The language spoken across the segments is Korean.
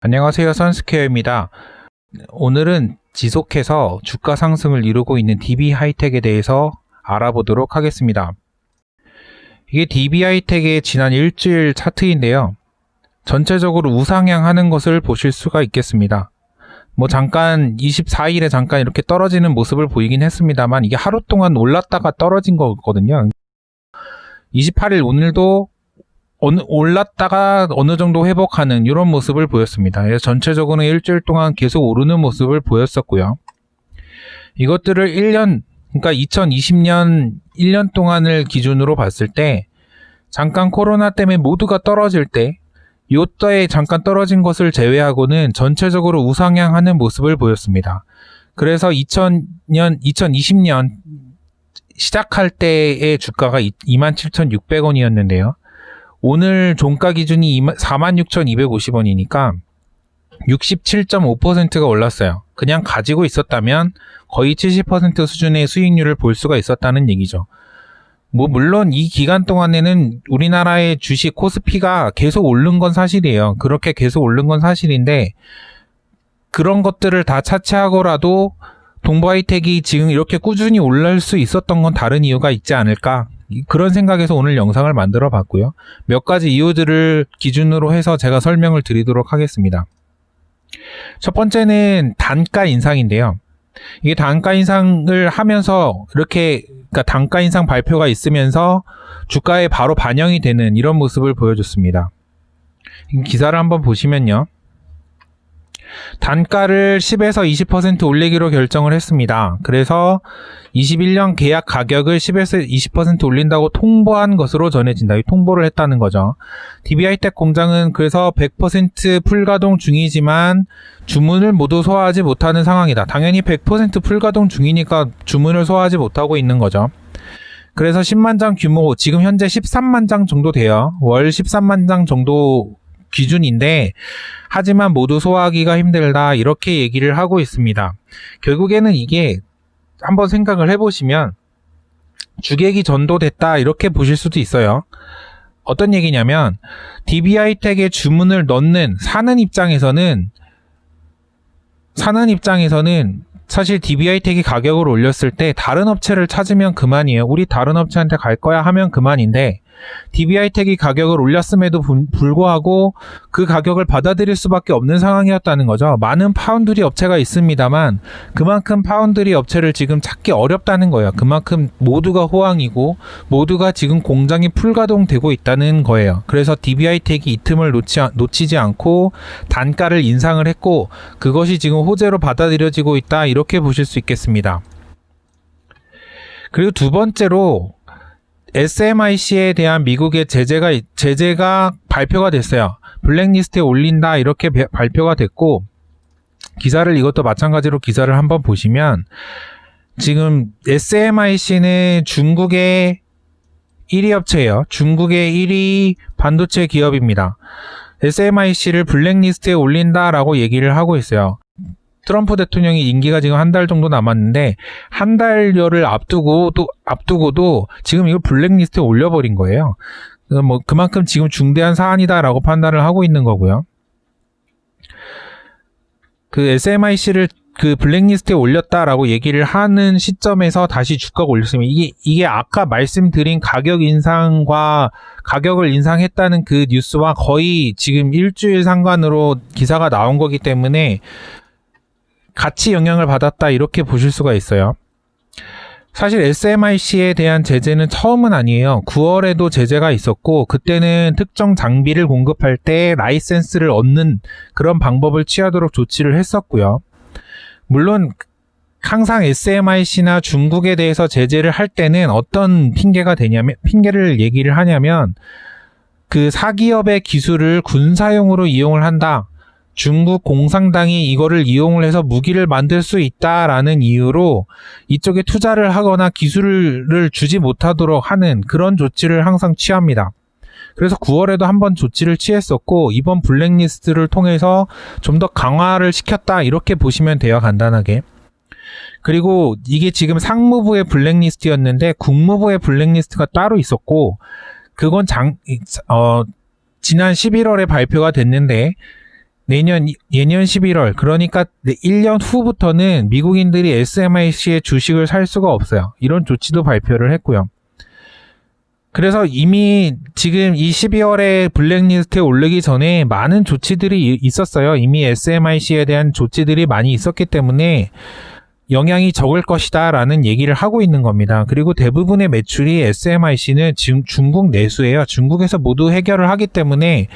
안녕하세요. 선스퀘어입니다. 오늘은 지속해서 주가 상승을 이루고 있는 DB하이텍에 대해서 알아보도록 하겠습니다. 이게 DB하이텍의 지난 일주일 차트인데요. 전체적으로 우상향하는 것을 보실 수가 있겠습니다. 잠깐 24일에 잠깐 이렇게 떨어지는 모습을 보이긴 했습니다만 이게 하루 동안 올랐다가 떨어진 거거든요. 28일 오늘도 올랐다가 어느 정도 회복하는 이런 모습을 보였습니다. 그래서 전체적으로 일주일 동안 계속 오르는 모습을 보였었고요. 이것들을 1년, 그러니까 2020년 1년 동안을 기준으로 봤을 때 잠깐 코로나 때문에 모두가 떨어질 때 요때에 잠깐 떨어진 것을 제외하고는 전체적으로 우상향하는 모습을 보였습니다. 그래서 2020년 시작할 때의 주가가 27,600원이었는데요. 오늘 종가 기준이 46,250원이니까 67.5%가 올랐어요. 그냥 가지고 있었다면 거의 70% 수준의 수익률을 볼 수가 있었다는 얘기죠. 물론 이 기간 동안에는 우리나라의 주식 코스피가 계속 오른 건 사실이에요. 그렇게 계속 오른 건 사실인데 그런 것들을 다 차치하고라도 동부하이텍이 지금 이렇게 꾸준히 올라올 수 있었던 건 다른 이유가 있지 않을까? 그런 생각에서 오늘 영상을 만들어 봤고요. 몇 가지 이유들을 기준으로 해서 제가 설명을 드리도록 하겠습니다. 첫 번째는 단가 인상인데요. 이게 단가 인상을 하면서 그러니까 단가 인상 발표가 있으면서 주가에 바로 반영이 되는 이런 모습을 보여줬습니다. 기사를 한번 보시면요. 단가를 10에서 20% 올리기로 결정을 했습니다. 그래서 21년 계약 가격을 10에서 20% 올린다고 통보한 것으로 전해진다. 통보를 했다는 거죠. DB하이텍 공장은 그래서 100% 풀가동 중이지만 주문을 모두 소화하지 못하는 상황이다. 당연히 100% 풀가동 중이니까 주문을 소화하지 못하고 있는 거죠. 그래서 10만 장 규모, 지금 현재 13만 장 정도 돼요. 월 13만 장 정도 기준인데 하지만 모두 소화하기가 힘들다 이렇게 얘기를 하고 있습니다. 결국에는 이게 한번 생각을 해보시면 주객이 전도됐다 이렇게 보실 수도 있어요. 어떤 얘기냐면 DB하이텍에 주문을 넣는 사는 입장에서는 사실 DB하이텍이 가격을 올렸을 때 다른 업체를 찾으면 그만이에요. 우리 다른 업체한테 갈 거야 하면 그만인데 DB하이텍이 가격을 올렸음에도 불구하고 그 가격을 받아들일 수밖에 없는 상황이었다는 거죠. 많은 파운드리 업체가 있습니다만 그만큼 파운드리 업체를 지금 찾기 어렵다는 거예요. 그만큼 모두가 호황이고 모두가 지금 공장이 풀가동되고 있다는 거예요. 그래서 DB하이텍이 이 틈을 놓치지 않고 단가를 인상을 했고 그것이 지금 호재로 받아들여지고 있다 이렇게 보실 수 있겠습니다. 그리고 두 번째로 SMIC에 대한 미국의 제재가 발표가 됐어요. 블랙리스트에 올린다 이렇게 발표가 됐고 이것도 마찬가지로 기사를 한번 보시면 지금 SMIC는 중국의 1위 업체예요. 중국의 1위 반도체 기업입니다. SMIC를 블랙리스트에 올린다라고 얘기를 하고 있어요. 트럼프 대통령이 임기가 지금 한 달 정도 남았는데 한 달여를 앞두고도 지금 이걸 블랙리스트에 올려버린 거예요. 그만큼 지금 중대한 사안이다라고 판단을 하고 있는 거고요. 그 SMIC를 그 블랙리스트에 올렸다라고 얘기를 하는 시점에서 다시 주가가 올렸으면 이게 아까 말씀드린 가격 인상과 가격을 인상했다는 그 뉴스와 거의 지금 일주일 상관으로 기사가 나온 거기 때문에 같이 영향을 받았다 이렇게 보실 수가 있어요. 사실 SMIC에 대한 제재는 처음은 아니에요. 9월에도 제재가 있었고 그때는 특정 장비를 공급할 때 라이센스를 얻는 그런 방법을 취하도록 조치를 했었고요. 물론 항상 SMIC나 중국에 대해서 제재를 할 때는 어떤 핑계를 얘기를 하냐면 그 사기업의 기술을 군사용으로 이용을 한다. 중국 공산당이 이거를 이용을 해서 무기를 만들 수 있다라는 이유로 이쪽에 투자를 하거나 기술을 주지 못하도록 하는 그런 조치를 항상 취합니다. 그래서 9월에도 한번 조치를 취했었고 이번 블랙리스트를 통해서 좀 더 강화를 시켰다 이렇게 보시면 돼요. 간단하게. 그리고 이게 지금 상무부의 블랙리스트였는데 국무부의 블랙리스트가 따로 있었고 그건 지난 11월에 발표가 됐는데 내년 11월, 그러니까 1년 후부터는 미국인들이 SMIC의 주식을 살 수가 없어요. 이런 조치도 발표를 했고요. 그래서 이미 지금 이 12월에 블랙리스트에 오르기 전에 많은 조치들이 있었어요. 이미 SMIC에 대한 조치들이 많이 있었기 때문에 영향이 적을 것이다 라는 얘기를 하고 있는 겁니다. 그리고 대부분의 매출이 SMIC는 지금 중국 내수예요. 중국에서 모두 해결을 하기 때문에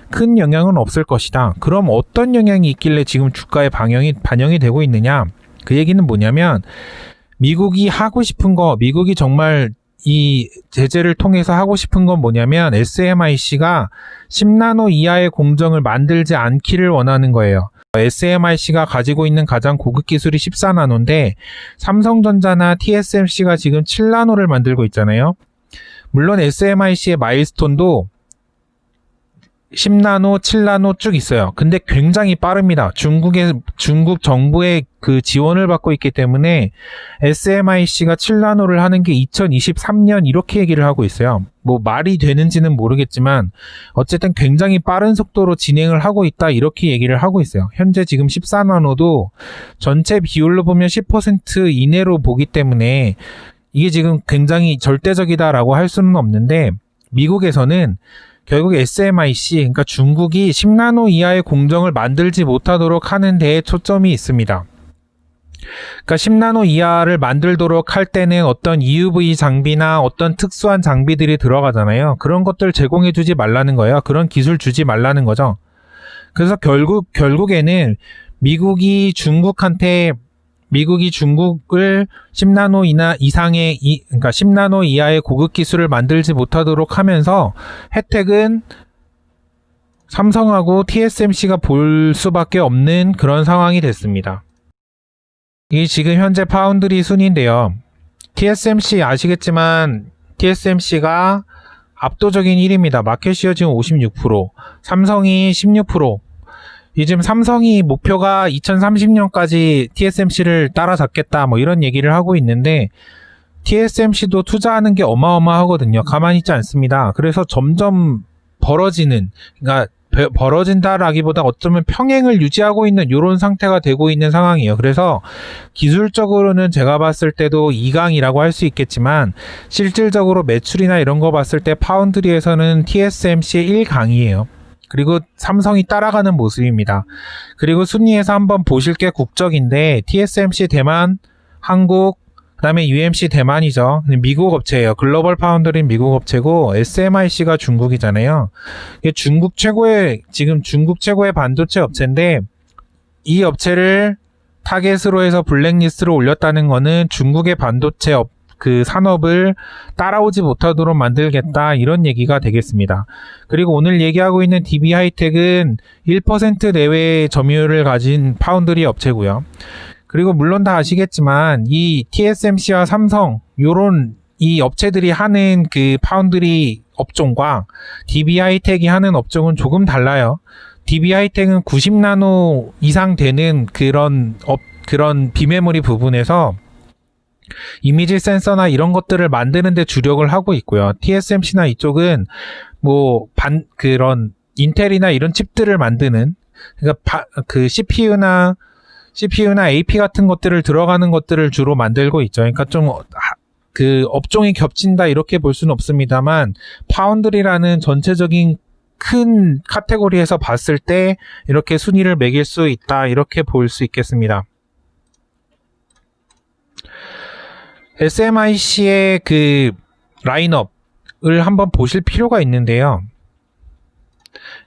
큰 영향은 없을 것이다. 그럼 어떤 영향이 있길래 지금 주가에 반영이 되고 있느냐? 그 얘기는 뭐냐면 미국이 하고 싶은 거, 미국이 정말 이 제재를 통해서 하고 싶은 건 뭐냐면 SMIC가 10나노 이하의 공정을 만들지 않기를 원하는 거예요. SMIC가 가지고 있는 가장 고급 기술이 14나노인데 삼성전자나 TSMC가 지금 7나노를 만들고 있잖아요. 물론 SMIC의 마일스톤도 10나노, 7나노 쭉 있어요. 근데 굉장히 빠릅니다. 중국 정부의 그 지원을 받고 있기 때문에 SMIC가 7나노를 하는 게 2023년 이렇게 얘기를 하고 있어요. 뭐 말이 되는지는 모르겠지만 어쨌든 굉장히 빠른 속도로 진행을 하고 있다 이렇게 얘기를 하고 있어요. 현재 지금 14나노도 전체 비율로 보면 10% 이내로 보기 때문에 이게 지금 굉장히 절대적이다라고 할 수는 없는데 미국에서는 결국 SMIC, 그러니까 중국이 10나노 이하의 공정을 만들지 못하도록 하는 데에 초점이 있습니다. 그러니까 10나노 이하를 만들도록 할 때는 어떤 EUV 장비나 어떤 특수한 장비들이 들어가잖아요. 그런 것들 제공해주지 말라는 거예요. 그런 기술 주지 말라는 거죠. 그래서 결국에는 미국이 중국을 10나노 이상의, 그러니까 10나노 이하의 고급 기술을 만들지 못하도록 하면서 혜택은 삼성하고 TSMC가 볼 수밖에 없는 그런 상황이 됐습니다. 이 지금 현재 파운드리 순위인데요. TSMC 아시겠지만 TSMC가 압도적인 1위입니다. 마켓시어 지금 56%, 삼성이 16%. 요즘 삼성이 목표가 2030년까지 TSMC를 따라잡겠다 뭐 이런 얘기를 하고 있는데 TSMC도 투자하는 게 어마어마하거든요. 가만히 있지 않습니다. 그래서 점점 그러니까 벌어진다라기보다 어쩌면 평행을 유지하고 있는 이런 상태가 되고 있는 상황이에요. 그래서 기술적으로는 제가 봤을 때도 2강이라고 할 수 있겠지만 실질적으로 매출이나 이런 거 봤을 때 파운드리에서는 TSMC의 1강이에요. 그리고 삼성이 따라가는 모습입니다. 그리고 순위에서 한번 보실 게 국적인데 TSMC 대만, 한국, 그 다음에 UMC 대만이죠. 미국 업체예요. 글로벌 파운드리는 미국 업체고 SMIC가 중국이잖아요. 이게 중국 최고의 반도체 업체인데 이 업체를 타겟으로 해서 블랙리스트로 올렸다는 거는 중국의 반도체 그 산업을 따라오지 못하도록 만들겠다 이런 얘기가 되겠습니다. 그리고 오늘 얘기하고 있는 DB 하이텍은 1% 내외의 점유율을 가진 파운드리 업체고요. 그리고 물론 다 아시겠지만 이 TSMC와 삼성 요런 이 업체들이 하는 그 파운드리 업종과 DB 하이텍이 하는 업종은 조금 달라요. DB 하이텍은 90나노 이상 되는 그런 비메모리 부분에서 이미지 센서나 이런 것들을 만드는 데 주력을 하고 있고요. TSMC나 이쪽은 그런 인텔이나 이런 칩들을 만드는, 그러니까 그 CPU나 AP 같은 것들을 들어가는 것들을 주로 만들고 있죠. 그러니까 좀 그 업종이 겹친다 이렇게 볼 수는 없습니다만 파운드리라는 전체적인 큰 카테고리에서 봤을 때 이렇게 순위를 매길 수 있다 이렇게 볼 수 있겠습니다. SMIC의 그 라인업을 한번 보실 필요가 있는데요.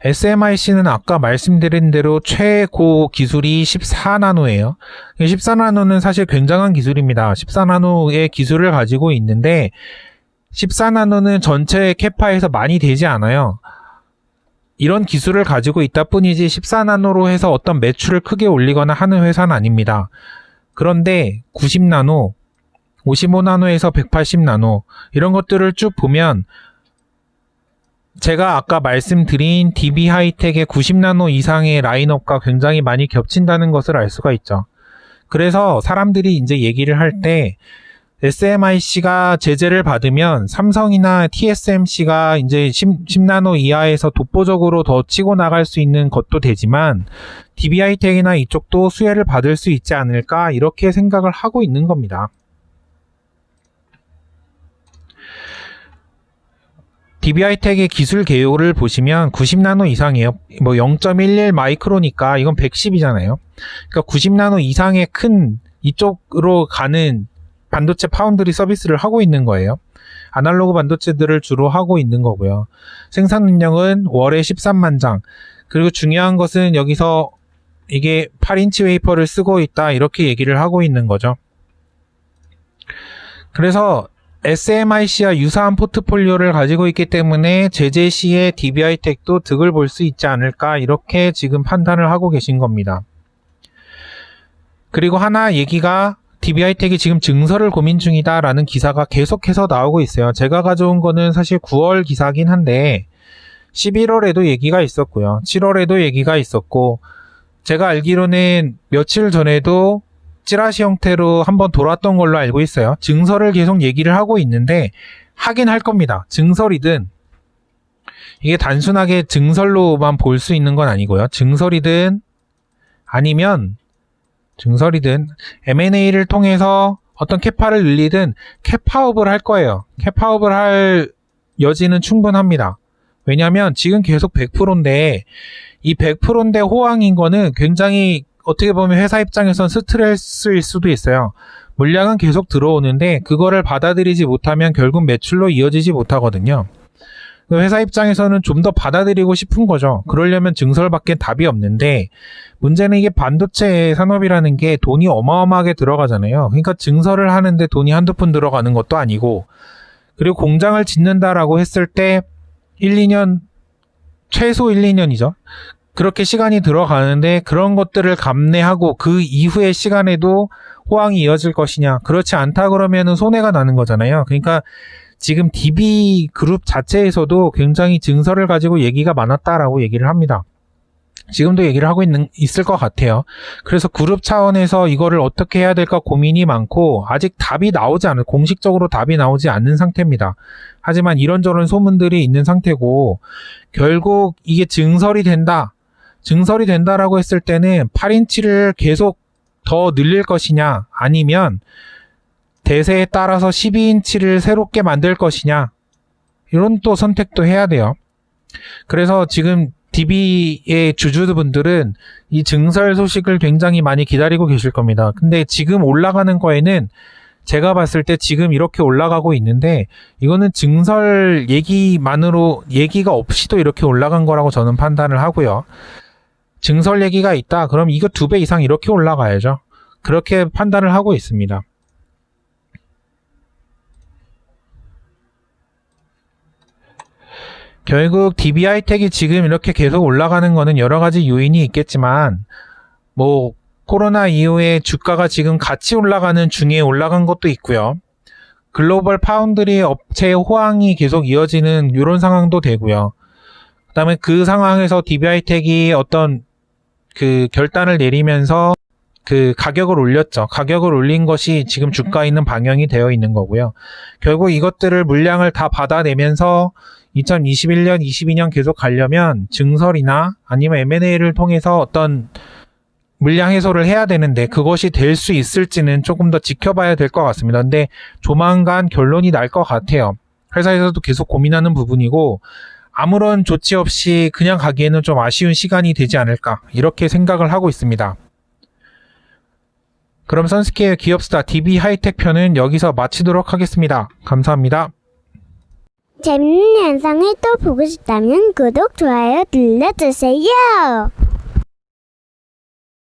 SMIC는 아까 말씀드린 대로 최고 기술이 14나노예요. 14나노는 사실 굉장한 기술입니다. 14나노의 기술을 가지고 있는데 14나노는 전체 캐파에서 많이 되지 않아요. 이런 기술을 가지고 있다 뿐이지 14나노로 해서 어떤 매출을 크게 올리거나 하는 회사는 아닙니다. 그런데 90나노, 55나노에서 180나노 이런 것들을 쭉 보면 제가 아까 말씀드린 DB 하이텍의 90나노 이상의 라인업과 굉장히 많이 겹친다는 것을 알 수가 있죠. 그래서 사람들이 이제 얘기를 할 때 SMIC가 제재를 받으면 삼성이나 TSMC가 이제 10나노 이하에서 독보적으로 더 치고 나갈 수 있는 것도 되지만 DBH텍이나 이쪽도 수혜를 받을 수 있지 않을까 이렇게 생각을 하고 있는 겁니다. DBH텍의 기술 개요를 보시면 90나노 이상이에요. 뭐 0.11 마이크로니까 이건 110이잖아요. 그러니까 90나노 이상의 큰 이쪽으로 가는 반도체 파운드리 서비스를 하고 있는 거예요. 아날로그 반도체들을 주로 하고 있는 거고요. 생산 능력은 월에 13만 장. 그리고 중요한 것은 여기서 이게 8인치 웨이퍼를 쓰고 있다 이렇게 얘기를 하고 있는 거죠. 그래서 SMIC와 유사한 포트폴리오를 가지고 있기 때문에 제재 시에 DBH텍도 득을 볼 수 있지 않을까 이렇게 지금 판단을 하고 계신 겁니다. 그리고 하나 얘기가 DBH텍이 지금 증설을 고민 중이다 라는 기사가 계속해서 나오고 있어요. 제가 가져온 거는 사실 9월 기사긴 한데 11월에도 얘기가 있었고요. 7월에도 얘기가 있었고 제가 알기로는 며칠 전에도 찌라시 형태로 한번 돌았던 걸로 알고 있어요. 증설을 계속 얘기를 하고 있는데 하긴 할 겁니다. 증설이든 이게 단순하게 증설로만 볼 수 있는 건 아니고요. 증설이든 아니면 증설이든 M&A를 통해서 어떤 캐파를 늘리든 캐파업을 할 거예요. 캐파업을 할 여지는 충분합니다. 왜냐하면 지금 계속 100%인데 이 100%인데 호황인 거는 굉장히 어떻게 보면 회사 입장에선 스트레스일 수도 있어요. 물량은 계속 들어오는데 그거를 받아들이지 못하면 결국 매출로 이어지지 못하거든요. 회사 입장에서는 좀 더 받아들이고 싶은 거죠. 그러려면 증설밖에 답이 없는데 문제는 이게 반도체 산업이라는 게 돈이 어마어마하게 들어가잖아요. 그러니까 증설을 하는데 돈이 한두 푼 들어가는 것도 아니고 그리고 공장을 짓는다라고 했을 때 1, 2년 최소 1, 2년이죠. 그렇게 시간이 들어가는데 그런 것들을 감내하고 그 이후의 시간에도 호황이 이어질 것이냐. 그렇지 않다 그러면은 손해가 나는 거잖아요. 그러니까 지금 DB 그룹 자체에서도 굉장히 증설을 가지고 얘기가 많았다라고 얘기를 합니다. 지금도 얘기를 하고 있을 것 같아요. 그래서 그룹 차원에서 이거를 어떻게 해야 될까 고민이 많고 아직 답이 나오지 않은 공식적으로 답이 나오지 않는 상태입니다. 하지만 이런저런 소문들이 있는 상태고 결국 이게 증설이 된다라고 했을 때는 8인치를 계속 더 늘릴 것이냐 아니면 대세에 따라서 12인치를 새롭게 만들 것이냐 이런 또 선택도 해야 돼요. 그래서 지금 DB의 주주분들은 이 증설 소식을 굉장히 많이 기다리고 계실 겁니다. 근데 지금 올라가는 거에는 제가 봤을 때 지금 이렇게 올라가고 있는데 이거는 증설 얘기가 없이도 이렇게 올라간 거라고 저는 판단을 하고요. 증설 얘기가 있다. 그럼 이거 2배 이상 이렇게 올라가야죠. 그렇게 판단을 하고 있습니다. 결국 DBH텍이 지금 이렇게 계속 올라가는 거는 여러 가지 요인이 있겠지만 뭐 코로나 이후에 주가가 지금 같이 올라가는 중에 올라간 것도 있고요. 글로벌 파운드리 업체의 호황이 계속 이어지는 이런 상황도 되고요. 그 다음에 그 상황에서 DBH텍이 어떤 그 결단을 내리면서 그 가격을 올렸죠. 가격을 올린 것이 지금 주가에 있는 방향이 되어 있는 거고요. 결국 이것들을 물량을 다 받아내면서 2021년, 22년 계속 가려면 증설이나 아니면 M&A를 통해서 어떤 물량 해소를 해야 되는데 그것이 될 수 있을지는 조금 더 지켜봐야 될 것 같습니다. 근데 조만간 결론이 날 것 같아요. 회사에서도 계속 고민하는 부분이고 아무런 조치 없이 그냥 가기에는 좀 아쉬운 시간이 되지 않을까 이렇게 생각을 하고 있습니다. 그럼 선스케어 기업스타 DB하이텍 편은 여기서 마치도록 하겠습니다. 감사합니다. 재밌는 영상을 또 보고 싶다면 구독, 좋아요 눌러주세요.